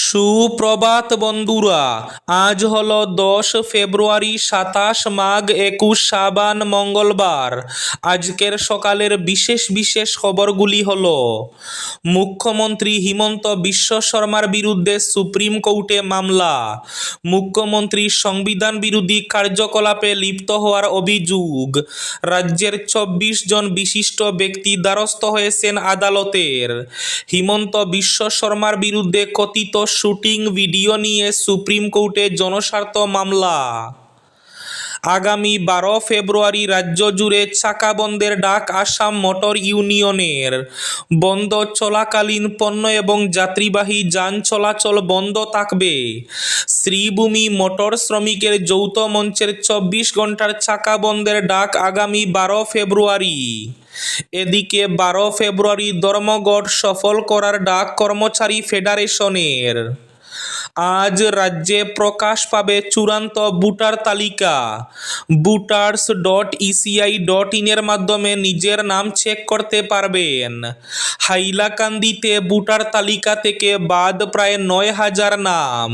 সুপ্রভাত বন্ধুরা, আজ হলো 10 ফেব্রুয়ারি, 27 মাঘ, 21 শ্রাবণ, মঙ্গলবার। আজকের সকালের বিশেষ বিশেষ খবরগুলি হলো: মুখ্যমন্ত্রী হিমন্ত বিশ্ব শর্মার বিরুদ্ধে সুপ্রিম কোর্টে মামলা। মুখ্যমন্ত্রীর সংবিধান বিরোধী কার্যকলাপে লিপ্ত হওয়ার অভিযোগ। রাজ্যের 24 জন বিশিষ্ট ব্যক্তি দ্বারস্থ হয়েছেন আদালতের। হিমন্ত বিশ্ব শর্মার বিরুদ্ধে কথিত শুটিং ভিডিও নিয়ে সুপ্রিম কোর্টে জনস্বার্থ মামলা। আগামী 12 ফেব্রুয়ারি রাজ্য জুড়ে চাকা বন্ধের ডাক আসাম মোটর ইউনিয়নের। বন্ধ চলাকালীন পণ্য এবং যাত্রীবাহী যান চলাচল বন্ধ থাকবে। শ্রীভূমি মোটর শ্রমিকের যৌথ মঞ্চের 24 ঘন্টার চাকা বন্ধের ডাক আগামী 12 ফেব্রুয়ারি। এদিকে 12 ফেব্রুয়ারি ধর্মঘট সফল করার ডাক কর্মচারী ফেডারেশনের। আজ রাজ্যে প্রকাশ পাবে চূড়ান্ত ভোটার তালিকা। voters.eci.in এর মাধ্যমে নিজের নাম চেক করতে পারবেন। হাইলাকান্দিতে ভোটার তালিকা থেকে বাদ প্রায় 9,000 নাম।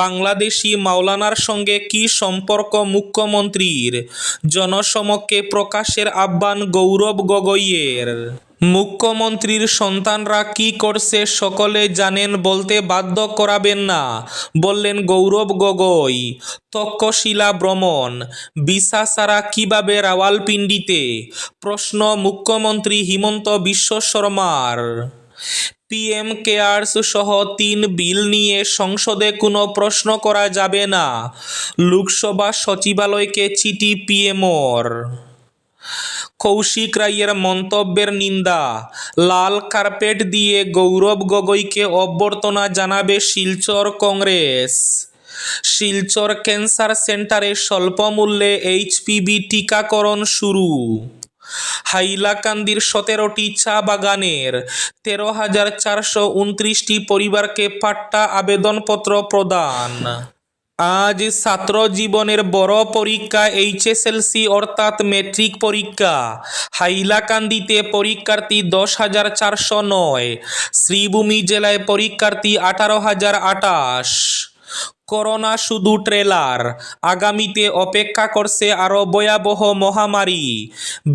বাংলাদেশি মাওলানার সঙ্গে কি সম্পর্ক মুখ্যমন্ত্রীর? জনসমক্ষে প্রকাশের আহ্বান গৌরব গগৈয়ের। মুখ্যমন্ত্রীর সন্তানরা কি করছে সকলে জানেন, বলতে বাধ্য করাবেন না, বললেন গৌরব গগৈ। তক্ষশিলা ভ্রমণ, ভিসা ছাড়া কিভাবে রাওয়ালপিন্ডিতে? প্রশ্ন মুখ্যমন্ত্রী হিমন্ত বিশ্ব শর্মার। পিএম কেয়ার্স সহ 3 বিল নিয়ে সংসদে কোনো প্রশ্ন করা যাবে না, লোকসভা সচিবালয়কে চিঠি পিএমওর। কৌশিক রায়ের মন্তব্যের নিন্দা। লাল কার্পেট দিয়ে গৌরব গগৈকে অভ্যর্থনা জানাবে শিলচর কংগ্রেস। শিলচর ক্যান্সার সেন্টারে স্বল্প মূল্যে এইচপিভি টিকাকরণ শুরু। হাইলাকান্দির 17টি চা বাগানের 13,429টি পরিবারকে পাট্টা আবেদনপত্র প্রদান। আজ ছাত্র জীবনের বড় পরীক্ষা এইচএসএলসি অর্থাৎ মেট্রিক পরীক্ষা। হাইলাকান্দিতে পরীক্ষার্থী 10,409। শ্রীভূমি জেলায় পরীক্ষার্থী 18,028। করোনা শুধু ট্রেলার, আগামীতে অপেক্ষা করছে আরও ভয়াবহ মহামারী,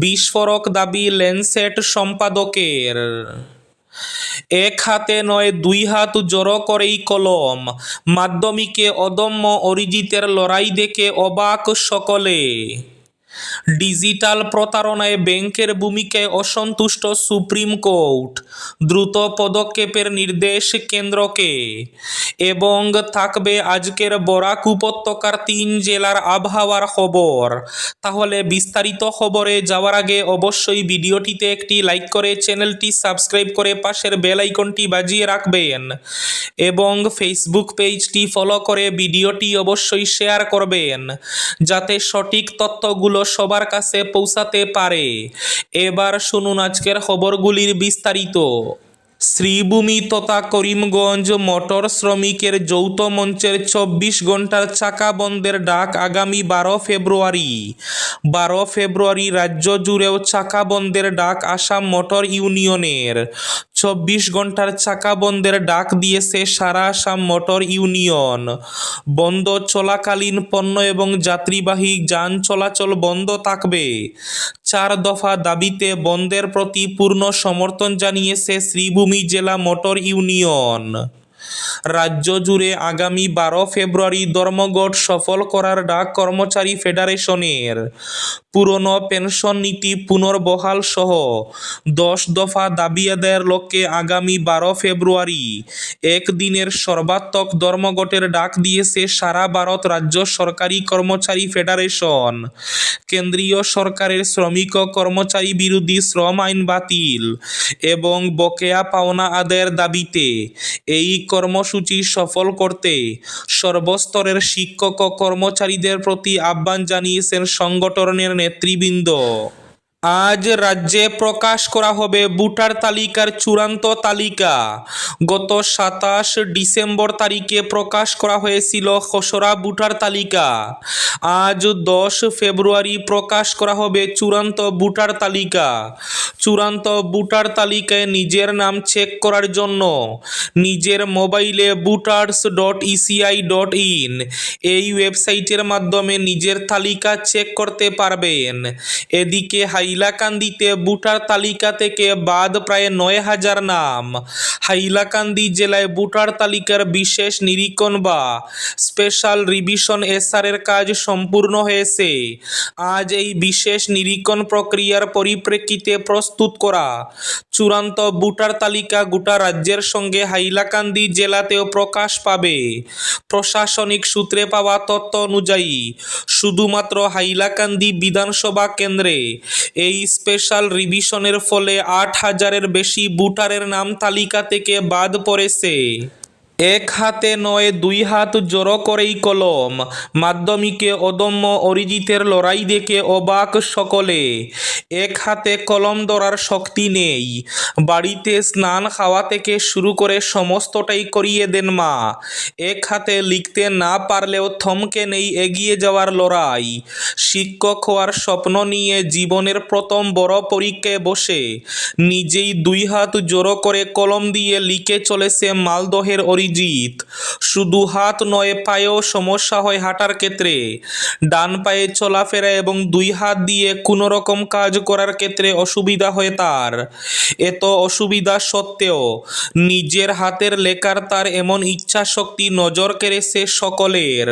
বিস্ফোরক দাবি ল্যান্সেট সম্পাদকের। এক হাতে নয় 2 হাত জড়ো করেই কলম। মাধ্যমিকে অদম্য অরিজিতের লড়াই দেখে অবাক সকলে। ডিজিটাল প্রতারণায় ব্যাংকের ভূমিকায় অসন্তুষ্ট সুপ্রিম কোর্ট, দ্রুত পদক্ষেপের নির্দেশ কেন্দ্রকে। এবং থাকবে আজকের বরাক উপত্যকার 3 জেলার আবহাওয়ার খবর। তাহলে বিস্তারিত খবরে যাওয়ার আগে অবশ্যই ভিডিওটিতে একটি লাইক করে চ্যানেলটি সাবস্ক্রাইব করে পাশের বেল আইকনটি বাজিয়ে রাখবেন এবং ফেসবুক পেজটি ফলো করে ভিডিওটি অবশ্যই শেয়ার করবেন যাতে সঠিক তথ্যগুলো সবার কাছে পৌঁছাতে পারে। এবার শুনুন আজকের খবরগুলির বিস্তারিত। শ্রীভূমি তথা করিমগঞ্জ মোটর শ্রমিকের যৌথ মঞ্চের 24 ঘন্টার চাকা বন্ধের ডাক আগামী 12 ফেব্রুয়ারি। 12 ফেব্রুয়ারি রাজ্য জুড়েও চাকা বন্ধের ডাক আসাম মোটর ইউনিয়নের। 24 ঘন্টার চাকা বন্ধের ডাক দিয়েছে সারা আসাম মোটর ইউনিয়ন। বন্ধ চলাকালীন পণ্য এবং যাত্রীবাহী যান চলাচল বন্ধ থাকবে। 4 দফা দাবিতে বন্ধের প্রতি পূর্ণ সমর্থন জানিয়েছে শ্রীভূমি জেলা মোটর ইউনিয়ন। রাজ্য জুড়ে আগামী 12 ফেব্রুয়ারি ধর্মঘট সফল করার ডাক কর্মচারী ফেডারেশনের। পুরনো পেনশন নীতি পুনর্বহাল সহ 10 দফা দাবি আদায়ের লক্ষ্যে আগামী 12 ফেব্রুয়ারি একদিনের সর্বাত্মক ধর্মঘটের ডাক দিয়েছে সারা ভারত রাজ্য সরকারি কর্মচারী ফেডারেশন। কেন্দ্রীয় সরকারের শ্রমিক ও কর্মচারী বিরোধী শ্রম আইন বাতিল এবং বকেয়া পাওনা আদায়ের দাবিতে এই কর্মসূচি সফল করতে সর্বস্তরের শিক্ষক ও কর্মচারীদের প্রতি আহ্বান জানিয়েছেন সংগঠনের নেতৃবৃন্দ। আজ রাজ্যে প্রকাশ করা হবে ভোটার তালিকার চূড়ান্ত তালিকা। গত 27 ডিসেম্বর তারিখে প্রকাশ করা হয়েছিল খসড়া ভোটার তালিকা। আজ 10 ফেব্রুয়ারি প্রকাশ করা হবে চূড়ান্ত ভোটার তালিকা। চূড়ান্ত ভোটার তালিকায় নিজের নাম চেক করার জন্য নিজের মোবাইলে voters.eci.in এই ওয়েবসাইটের মাধ্যমে নিজের তালিকা চেক করতে পারবেন। এদিকে হাইলাকান্দিতে ভোটার তালিকা থেকে বাদ প্রায় 9,000 নাম। হাইলাকান্দি জেলায় ভোটার তালিকার বিশেষ নিরীক্ষণ বা স্পেশাল রিভিশন এসআরের কাজ সম্পূর্ণ হয়েছে। আজ এই বিশেষ নিরীক্ষণ প্রক্রিয়ার পরিপ্রেক্ষিতে প্রস্তুত করা চূড়ান্ত ভোটার তালিকা গোটা রাজ্যের সঙ্গে হাইলাকান্দি জেলাতেও প্রকাশ পাবে। প্রশাসনিক সূত্রে পাওয়া তথ্য অনুযায়ী শুধুমাত্র হাইলাকান্দি বিধানসভা কেন্দ্রে এই স্পেশাল রিভিশনের ফলে 8,000-এর বেশি ভোটারের নাম তালিকা থেকে বাদ পড়েছে। এক হাতে নয়, দুই হাত জড়ো করেই কলম। মাধ্যমিকে অদম্য অরিজিতের লড়াই দেখে অবাক সকলে। এক হাতে কলম ধরার শক্তি নেই। বাড়িতে স্নান খাওয়া থেকে শুরু করে সমস্তটাই করিয়ে দেন মা। এক হাতে লিখতে না পারলেও থমকে নেই এগিয়ে যাওয়ার লড়াই। শিক্ষক হওয়ার স্বপ্ন নিয়ে জীবনের প্রথম বড় পরীক্ষায় বসে নিজেই দুই হাত জড়ো করে কলম দিয়ে লিখে চলেছে মালদহের অরিজিৎ। শুধু হাত নয়, পায়েও সমস্যা হয় হাঁটার ক্ষেত্রে। ডান পায়ে চলাফেরা এবং দুই হাত দিয়ে কোনো রকম কাজ করার ক্ষেত্রে অসুবিধা হয় তার। এত অসুবিধা সত্ত্বেও নিজের হাতের লেখার তার এমন ইচ্ছা শক্তি নজর কেড়েছে সকলের।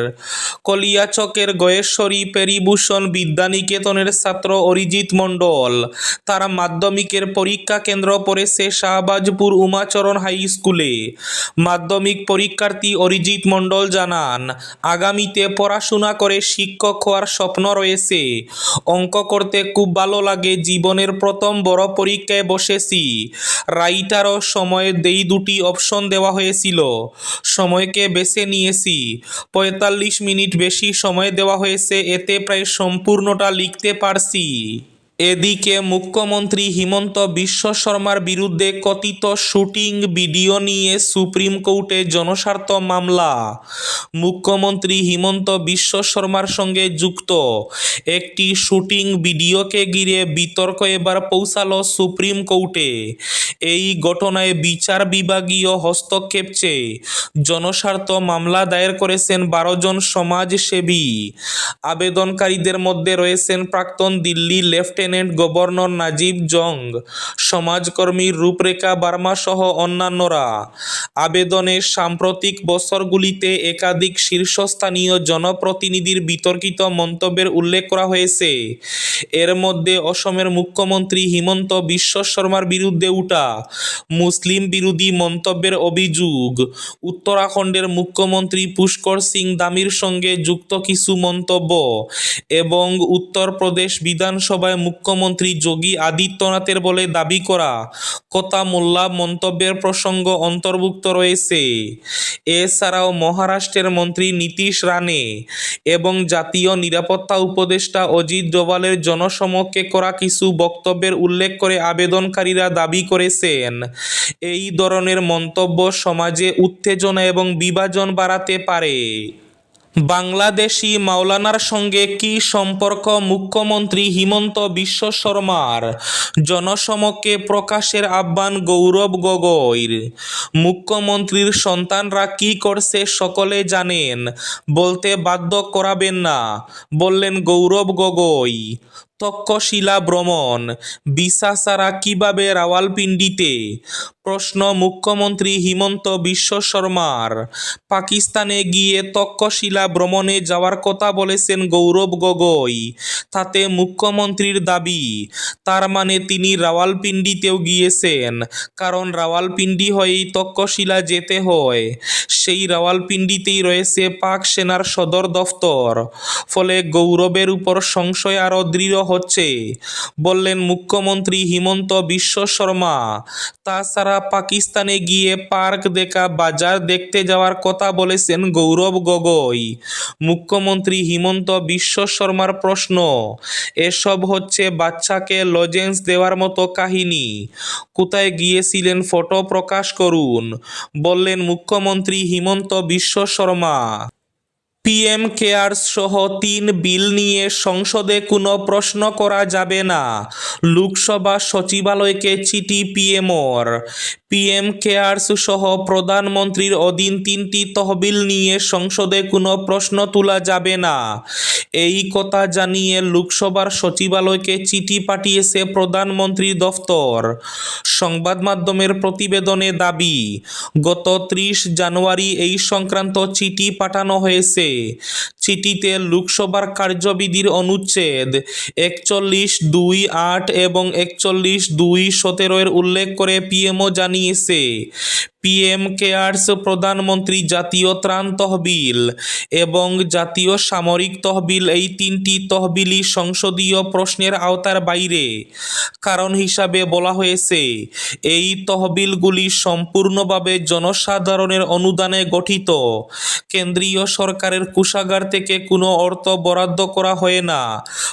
কলিয়াচকের গয়েশ্বরী পেরিভূষণ বিদ্যানিকেতনের ছাত্র অরিজিৎ মণ্ডল। তার মাধ্যমিকের পরীক্ষা কেন্দ্র পড়েছে শাহবাজপুর উমাচরণ হাই স্কুলে। মাধ্যমিক পরীক্ষার্থী অরিজিৎ মণ্ডল জানান, আগামীতে পড়াশোনা করে শিক্ষক হওয়ার স্বপ্ন রয়েছে। অঙ্ক করতে খুব ভালো লাগে। জীবনের প্রথম বড় পরীক্ষায় বসেছি। রাইটারও সময় দেই, দুটি অপশন দেওয়া হয়েছিল। সময়কে বেছে নিয়েছি। 45 মিনিট বেশি সময় দেওয়া হয়েছে, এতে প্রায় সম্পূর্ণটা লিখতে পারছি। এদিকে মুখ্যমন্ত্রী হিমন্ত বিশ্ব শর্মার বিরুদ্ধে কথিত শুটিং ভিডিও নিয়ে সুপ্রিম কোর্টে জনস্বার্থ মামলা। মুখ্যমন্ত্রী হিমন্ত বিশ্ব শর্মার সঙ্গে যুক্ত একটি শুটিং ভিডিওকে ঘিরে বিতর্ক এবার পৌঁছালো সুপ্রিম কোর্টে। এই ঘটনায় বিচার বিভাগীয় হস্তক্ষেপ চেয়ে জনস্বার্থ মামলা দায়ের করেছেন 12 জন সমাজসেবী। আবেদনকারীদের মধ্যে রয়েছেন প্রাক্তন দিল্লি লেফটেন্যান্ট গভর্নর নাজিব জং, সমাজকর্মী রূপরেখা বার্মা সহ অন্যান্যরা। আবেদনে সাম্প্রতিক বছরগুলিতে একাধিক শীর্ষস্থানীয় জনপ্রতিনিধির বিতর্কিত মন্তব্যের উল্লেখ করা হয়েছে। এর মধ্যে অসমের মুখ্যমন্ত্রী হিমন্ত বিশ্ব শর্মার বিরুদ্ধে উঠা মুসলিম বিরোধী মন্তব্যের অভিযোগ, উত্তরাখণ্ডের মুখ্যমন্ত্রী পুষ্কর সিং ধামির সঙ্গে যুক্ত কিছু মন্তব্য এবং উত্তরপ্রদেশ বিধানসভায় মুখ্যমন্ত্রী যোগী আদিত্যনাথের বলে দাবি করা কথা মোল্লা মন্তব্যের প্রসঙ্গ অন্তর্ভুক্ত রয়েছে। এছাড়াও মহারাষ্ট্রের মন্ত্রী নীতিশ রানে এবং জাতীয় নিরাপত্তা উপদেষ্টা অজিত ডোভালের জনসমক্ষে করা কিছু বক্তব্যের উল্লেখ করে আবেদনকারীরা দাবি করেছেন, এই ধরনের মন্তব্য সমাজে উত্তেজনা এবং বিভাজন বাড়াতে পারে। বাংলাদেশি মাওলানার সঙ্গে কী সম্পর্ক মুখ্যমন্ত্রী হিমন্ত বিশ্ব শর্মার? জনসমক্ষে প্রকাশের আহ্বান গৌরব গগৈর। মুখ্যমন্ত্রীর সন্তানরা কি করছে সকলে জানেন, বলতে বাধ্য করাবেন না, বললেন গৌরব গগৈ। তক্ষশিলা ভ্রমণ, ভিসা ছাড়া কিভাবে রাওয়ালপিন্ডিতে? প্রশ্ন মুখ্যমন্ত্রী হিমন্ত বিশ্ব শর্মার। পাকিস্তানে গিয়ে তক্ষশিলা ভ্রমণে যাওয়ার কথা বলেছেন গৌরব গগৈ। তাতে মুখ্যমন্ত্রীর দাবি, তার মানে তিনি রাওয়ালপিন্ডিতেও গিয়েছেন, কারণ রাওয়ালপিন্ডি হয়েই তক্ষশিলা যেতে হয়। সেই রাওয়ালপিন্ডিতেই রয়েছে পাক সেনার সদর দফতর। ফলে গৌরবের উপর সংশয় আরও দৃঢ় হচ্ছে, বললেন মুখ্যমন্ত্রী হিমন্ত বিশ্ব শর্মা। তাছাড়া পাকিস্তানে গিয়ে পার্ক দেখা, বাজার দেখতে যাওয়ার কথা বলেছেন গৌরব গগৈ। মুখ্যমন্ত্রী হিমন্ত বিশ্ব শর্মার প্রশ্ন, এসব হচ্ছে বাচ্চাকে লজেন্স দেওয়ার মতো কাহিনী। কোথায় গিয়েছিলেন ফটো প্রকাশ করুন, বললেন মুখ্যমন্ত্রী হিমন্ত বিশ্ব শর্মা। পিএম কেয়ার্স সহ 3 বিল নিয়ে সংসদে কোনো প্রশ্ন করা যাবে না, লোকসভা সচিবালয়কে চিঠি পিএমর। পিএম কেয়ার্স সহ প্রধানমন্ত্রীর অধীন 3টি তহবিল নিয়ে সংসদে কোনো প্রশ্ন তোলা যাবে না, এই কথা জানিয়ে লোকসভার সচিবালয়কে চিঠি পাঠিয়েছে প্রধানমন্ত্রীর দফতর। সংবাদ মাধ্যমের প্রতিবেদনে দাবি, গত 30 জানুয়ারি এই সংক্রান্ত চিঠি পাঠানো হয়েছে। চিঠিতে লোকসভার কার্যবিধির অনুচ্ছেদ 41(2)(8 এবং 41(2)(17 এর উল্লেখ করে পিএমও জানিয়েছে, পিএম কেয়ার্স প্রধানমন্ত্রী জাতীয় ত্রাণ তহবিল এবং জাতীয় সামরিক তহবিল, এই 3টি তহবিলই সংসদীয় প্রশ্নের আওতার বাইরে। কারণ হিসাবে বলা হয়েছে, এই তহবিলগুলি সম্পূর্ণভাবে জনসাধারণের অনুদানে গঠিত। কেন্দ্রীয় সরকারের কোষাগার থেকে কোনো অর্থ বরাদ্দ করা হয় না,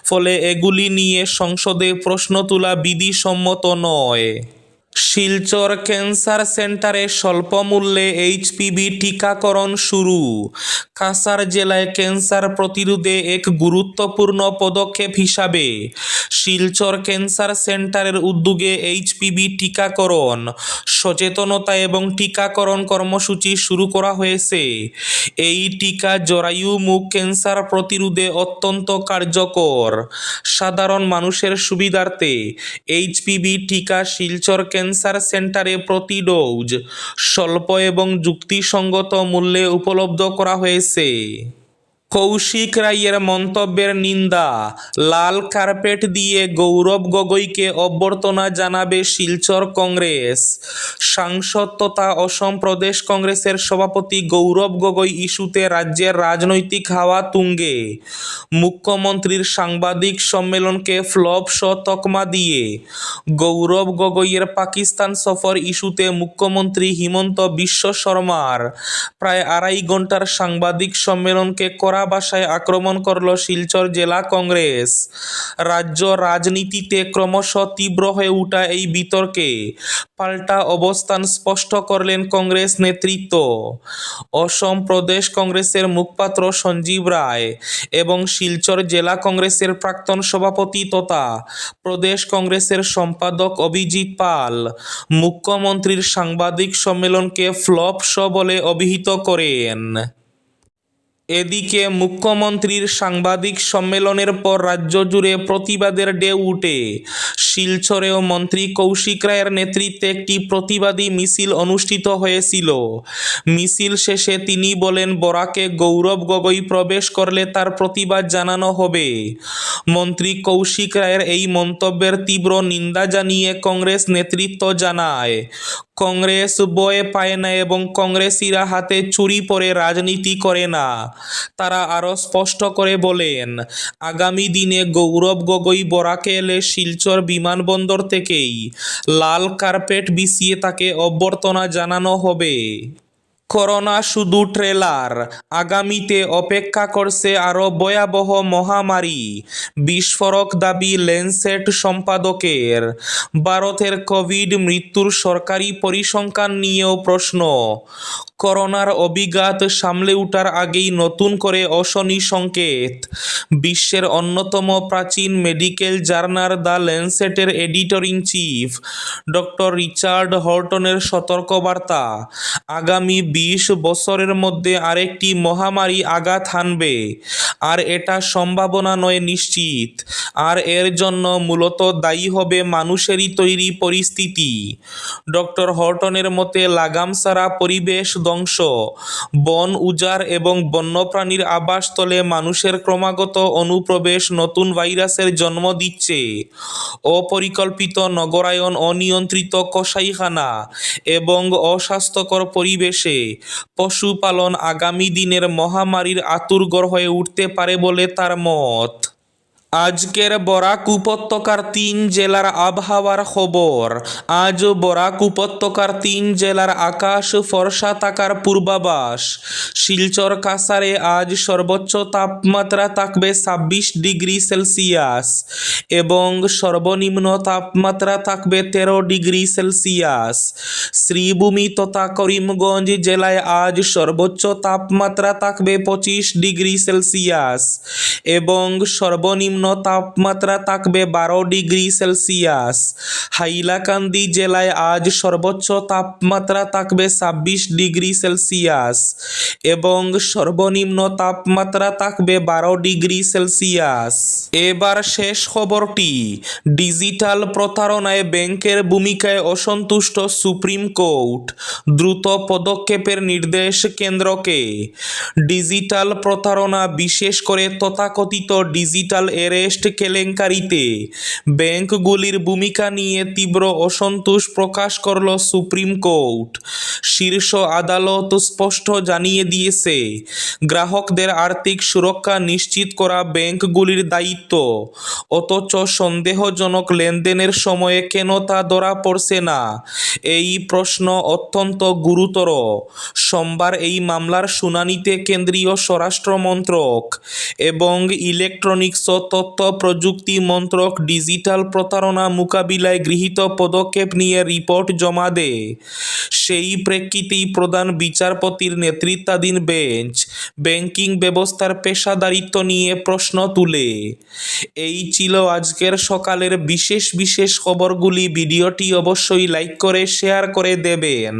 ফলে এগুলি নিয়ে সংসদে প্রশ্ন তোলা বিধিসম্মত নয়। শিলচর ক্যান্সার সেন্টারে স্বল্প মূল্যে এইচপিভি টিকাকরণ শুরু। কাছাড় জেলায় ক্যান্সার প্রতিরোধে এক গুরুত্বপূর্ণ পদক্ষেপ হিসাবে শিলচর ক্যান্সার সেন্টারের উদ্যোগে এইচপিভি টিকাকরণ, সচেতনতা এবং টিকাকরণ কর্মসূচি শুরু করা হয়েছে। এই টিকা জরায়ু মুখ ক্যান্সার প্রতিরোধে অত্যন্ত কার্যকর। সাধারণ মানুষের সুবিধার্থে এইচপিভি টিকা শিলচর ক্যান্সার সেন্টারে প্রতি ডোজ স্বল্প এবং যুক্তিসঙ্গত মূল্যে উপলব্ধ করা হয়েছে। কৌশিক রায়ের মন্তব্যের নিন্দা, লাল কার্পেট দিয়ে গৌরব গগৈকে অভ্যর্থনা জানাবে শিলচর কংগ্রেস। সাংসদ তথা অসম প্রদেশ কংগ্রেসের সভাপতি গৌরব গগৈ ইস্যুতে রাজ্যের রাজনৈতিক হাওয়া তুঙ্গে। মুখ্যমন্ত্রীর সাংবাদিক সম্মেলনকে ফ্লপ শো তকমা দিয়ে গৌরব গগৈয়ের পাকিস্তান সফর ইস্যুতে মুখ্যমন্ত্রী হিমন্ত বিশ্ব শর্মার প্রায় 2.5 ঘন্টার সাংবাদিক সম্মেলনকে কড়া ভাষায় আক্রমণ করল শিলচর জেলা কংগ্রেস। রাজ্য রাজনীতিতে ক্রমশ তীব্র হয়ে ওঠা এই বিতর্কে পাল্টা অবস্থান স্পষ্ট করলেন কংগ্রেস নেতৃত্ব। অসম প্রদেশ কংগ্রেসের মুখপাত্র সঞ্জীব রায় এবং শিলচর জেলা কংগ্রেসের প্রাক্তন সভাপতি তথা প্রদেশ কংগ্রেসের সম্পাদক অভিজিৎ পাল মুখ্যমন্ত্রীর সাংবাদিক সম্মেলনকে ফ্লপ শো বলে অভিহিত করেন। এদিকে মুখ্যমন্ত্রীর সাংবাদিক সম্মেলনের পর রাজ্য জুড়ে প্রতিবাদের ঢেউ উঠে শিলচরেও মন্ত্রী কৌশিক রায়ের নেতৃত্বে একটি প্রতিবাদী মিছিল অনুষ্ঠিত হয়েছিল। মিছিল শেষে তিনি বলেন, বরাকে গৌরব গগৈ প্রবেশ করলে তার প্রতিবাদ জানানো হবে। মন্ত্রী কৌশিক রায়ের এই মন্তব্যের তীব্র নিন্দা জানিয়ে কংগ্রেস নেতৃত্ব জানায়, কংগ্রেস ভয় পায় না এবং কংগ্রেসীরা হাতে চুরি পরে রাজনীতি করে না। তারা আরও স্পষ্ট করে বলেন, আগামী দিনে গৌরব গগৈ বরাকে এলে শিলচর বিমানবন্দর থেকেই লাল কার্পেট বিছিয়ে তাকে অভ্যর্থনা জানানো হবে। করোনা শুধু ট্রেলার, আগামীতে অপেক্ষা করছে আরও ভয়াবহ মহামারী, বিস্ফোরক দাবি ল্যান্সেট সম্পাদকের। ভারতের কোভিড মৃত্যুর সরকারি পরিসংখ্যান নিয়েও প্রশ্ন। করোনার অভিঘাত সামলে ওঠার আগেই নতুন করে অশনি সংকেত। বিশ্বের অন্যতম প্রাচীন মেডিকেল জার্নাল দ্য ল্যান্সেটের editor in chief doctor Richard হর্টনের সতর্কবার্তা, আগামী 20 বছরের মধ্যে আরেকটি মহামারী আঘাত হানবে, আর এটা সম্ভাবনা নয় নিশ্চিত, আর এর জন্য মূলত দায়ী হবে মানুষেরই তৈরি পরিস্থিতি। ডক্টর হর্টনের মতে লাগাম ছাড়া পরিবেশ ধ্বংস, বন উজাড় এবং বন্যপ্রাণীর আবাসস্থলে মানুষের ক্রমাগত অনুপ্রবেশ নতুন ভাইরাসের জন্ম দিচ্ছে। অপরিকল্পিত নগরায়ন, অনিয়ন্ত্রিত কসাইখানা এবং অস্বাস্থ্যকর পরিবেশে পশুপালন আগামী দিনের মহামারীর আতুরঘর হয়ে উঠতে পারে বলে তার মত। আজকের বরাক উপত্যকার 3 জেলার আবহাওয়ার খবর। আজ বরাক উপত্যকার 3 জেলার আকাশ ফর্সা থাকার পূর্বাভাস। শিলচর কাছাড়ে আজ সর্বোচ্চ তাপমাত্রা থাকবে 26 ডিগ্রি সেলসিয়াস এবং সর্বনিম্ন তাপমাত্রা থাকবে 13 ডিগ্রি সেলসিয়াস। শ্রীভূমি তথা করিমগঞ্জ জেলায় আজ সর্বোচ্চ তাপমাত্রা থাকবে 25 ডিগ্রি সেলসিয়াস এবং সর্বনিম্ন তাপমাত্রা থাকবে 12 ডিগ্রি সেলসিয়াস। হাইলাকান্দি জেলায় আজ সর্বোচ্চ তাপমাত্রা থাকবে 26 ডিগ্রি সেলসিয়াস এবং সর্বনিম্ন তাপমাত্রা থাকবে 12 ডিগ্রি সেলসিয়াস। এবার শেষ খবরটি। ডিজিটাল প্রতারণায় ব্যাংকের ভূমিকায় অসন্তুষ্ট সুপ্রিম কোর্ট, দ্রুত পদক্ষেপের নির্দেশ কেন্দ্রকে। ডিজিটাল প্রতারণা, বিশেষ করে তথাকথিত ডিজিটাল অ্যারেস্ট কেলেঙ্কারিতে ব্যাংকগুলির ভূমিকা নিয়ে তীব্র অসন্তোষ প্রকাশ করল সুপ্রিম কোর্ট। শীর্ষ আদালত স্পষ্ট জানিয়ে দিয়েছে, গ্রাহকদের আর্থিক সুরক্ষা নিশ্চিত করা ব্যাংকগুলির দায়িত্ব, অথচ সন্দেহজনক লেনদেনের সময়ে কেন তা ধরা পড়ছে না, এই প্রশ্ন অত্যন্ত গুরুতর। সোমবার এই মামলার শুনানিতে কেন্দ্রীয় স্বরাষ্ট্র মন্ত্রক এবং ইলেকট্রনিক্স ও তথ্য প্রযুক্তি মন্ত্রক ডিজিটাল প্রতারণা মোকাবিলায় গৃহীত পদক্ষেপ নিয়ে রিপোর্ট জমা দেয়। সেই প্রেক্ষিতেই প্রধান বিচারপতির নেতৃত্বাধীন বেঞ্চ ব্যাংকিং ব্যবস্থার পেশাদারিত্ব নিয়ে প্রশ্ন তুলে। এই ছিল আজকের সকালের বিশেষ খবরগুলি। ভিডিওটি অবশ্যই লাইক করে শেয়ার করে দেবেন।